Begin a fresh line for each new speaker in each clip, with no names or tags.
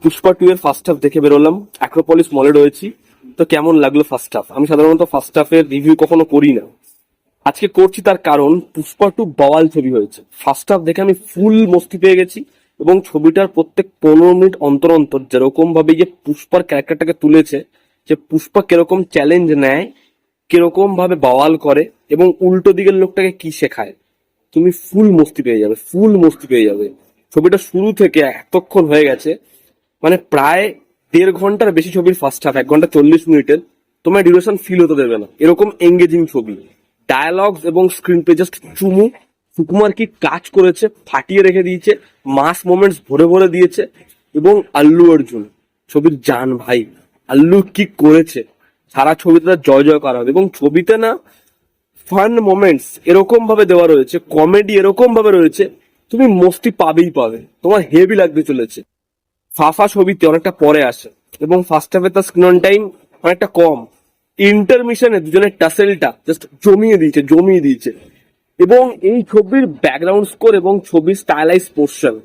পুষ্পা 2 এর first half দেখে বেরোলাম, অ্যাক্রোপলিস মলে রয়েছি। তো কেমন লাগলো ফার্স্ট হাফ? আমি সাধারণত ফার্স্ট হাফের রিভিউ কখনো করি না, আজকে করছি। তার কারণ পুষ্পা 2 বাওয়াল ছবি হয়েছে। ফার্স্ট হাফ দেখে আমি ফুল মস্তি পেয়ে গেছি, এবং ছবিটার প্রত্যেক 15 মিনিট অন্তর অন্তর যেরকম ভাবে যে পুষ্পার ক্যারেক্টারটাকে তুলেছে, যে পুষ্পা কিরকম চ্যালেঞ্জ নেয়, কিরকম ভাবে বাওয়াল করে, এবং উল্টো দিকের লোকটাকে কি শেখায়, তুমি ফুল মস্তি পেয়ে যাবে, ফুল মস্তি পেয়ে যাবে। ছবিটা শুরু থেকে এতক্ষণ হয়ে গেছে, মানে প্রায় 1.5 ঘন্টার বেশি ছবির ফার্স্ট হাফ, 1 ঘন্টা 40 মিনিটের। তোমার ডিউরেশন ফিল হতে দেবে না, এরকম এঙ্গেজিং ছবি। ডায়ালগস এবং স্ক্রিন পে জাস্ট চুমু। সুকুমার কি কাজ করেছে, ফাটিয়ে রেখে দিয়েছে, মাস মোমেন্টস ভরে ভরে দিয়েছে। এবং আল্লু অর্জুন ছবির জান ভাই, আল্লু কি করেছে, সারা ছবিতে তার জয় জয় করা হবে। এবং ছবিতে না ফান মোমেন্টস এরকম ভাবে দেওয়া রয়েছে, কমেডি এরকম ভাবে রয়েছে, তুমি মস্তি পাবেই পাবে, তোমার হেভি লাগতে চলেছে। ফাফা ছবিতে অনেকটা পরে আসে, এবং ফার্স্ট হাফে তার স্ক্রিন অন টাইম অনেকটা কম। ইন্টারমিশনে দুজনের টাসেলটা জাস্ট জমিয়ে দিয়েছে। এবং এই ছবির ব্যাকগ্রাউন্ড স্কোর এবং ছবির স্টাইলাইজ পোর্শন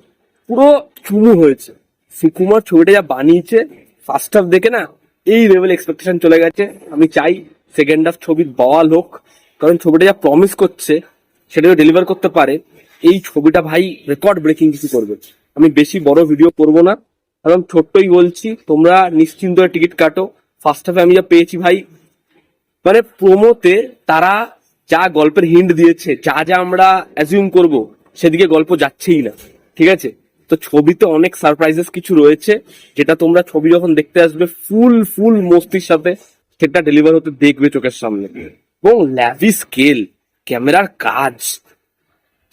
পুরো চুমু হয়েছে। সুকুমার ছবিটা যা বানিয়েছে, ফার্স্ট হাফ দেখে না এই লেভেল এক্সপেকটেশন চলে গেছে। আমি চাই সেকেন্ড হাফ ছবির বওয়াল হোক, কারণ ছবিটা যা প্রমিস করছে সেটাও ডেলিভার করতে পারে। এই ছবিটা ভাই রেকর্ড ব্রেকিং কিছু করবে। আমি বেশি বড় ভিডিও করবো না, কারণ ছোট্টই বলছি, তোমরা নিশ্চিন্ত টিকিট কাটো। ফার্স্ট হাফে আমি যা পেয়েছি ভাই, মানে প্রোমোতে তারা যা গল্পের হিন্ট দিয়েছে, যা যা আমরা অ্যাজিউম করব, সেদিকে গল্প যাচ্ছেই না, ঠিক আছে? তো ছবিতে অনেক সারপ্রাইজেস কিছু রয়েছে, যেটা তোমরা ছবি যখন দেখতে আসবে ফুল ফুল মস্তির সাথে সেটা ডেলিভার হতে দেখবে চোখের সামনে। এবং ল্যাভি স্কেল, ক্যামেরার কাজ,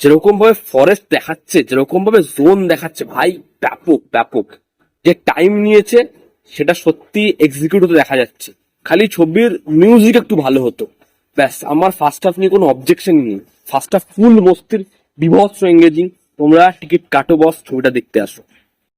যেরকম ভাবে ফরেস্ট দেখাচ্ছে, যেরকম ভাবে জোন দেখাচ্ছে, ভাই ব্যাপক ব্যাপক। যে টাইম নিয়েছে সেটা সত্যি এক্সিকিউট হতে দেখা যাচ্ছে। খালি ছবির মিউজিক একটু ভালো হতো, ব্যাস। আমার ফার্স্ট হাফ নিয়ে কোনো অবজেকশন নেই। ফার্স্ট হাফ ফুল মস্তির, বিভৎস এঙ্গেজিং। তোমরা টিকিট কাটো বস, ছবিটা দেখতে আসো।